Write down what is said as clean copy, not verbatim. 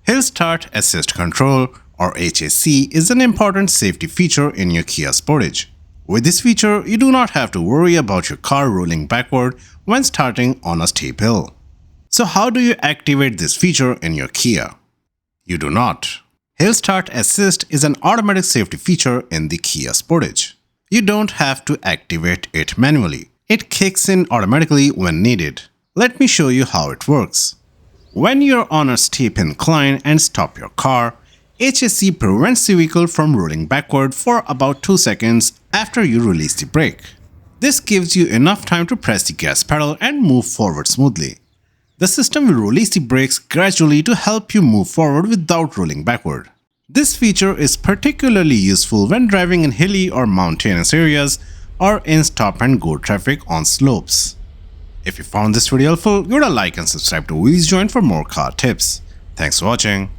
Hill Start Assist Control or HAC is an important safety feature in your Kia Sportage. With this feature, you do not have to worry about your car rolling backward when starting on a steep hill. So how do you activate this feature in your Kia? You do not. Hill Start Assist is an automatic safety feature in the Kia Sportage. You don't have to activate it manually. It kicks in automatically when needed. Let me show you how it works. When you're on a steep incline and stop your car, HAC prevents the vehicle from rolling backward for about 2 seconds after you release the brake. This gives you enough time to press the gas pedal and move forward smoothly. The system will release the brakes gradually to help you move forward without rolling backward. This feature is particularly useful when driving in hilly or mountainous areas or in stop-and-go traffic on slopes. If you found this video helpful, give it a like and subscribe to Wheels Joint for more car tips. Thanks for watching.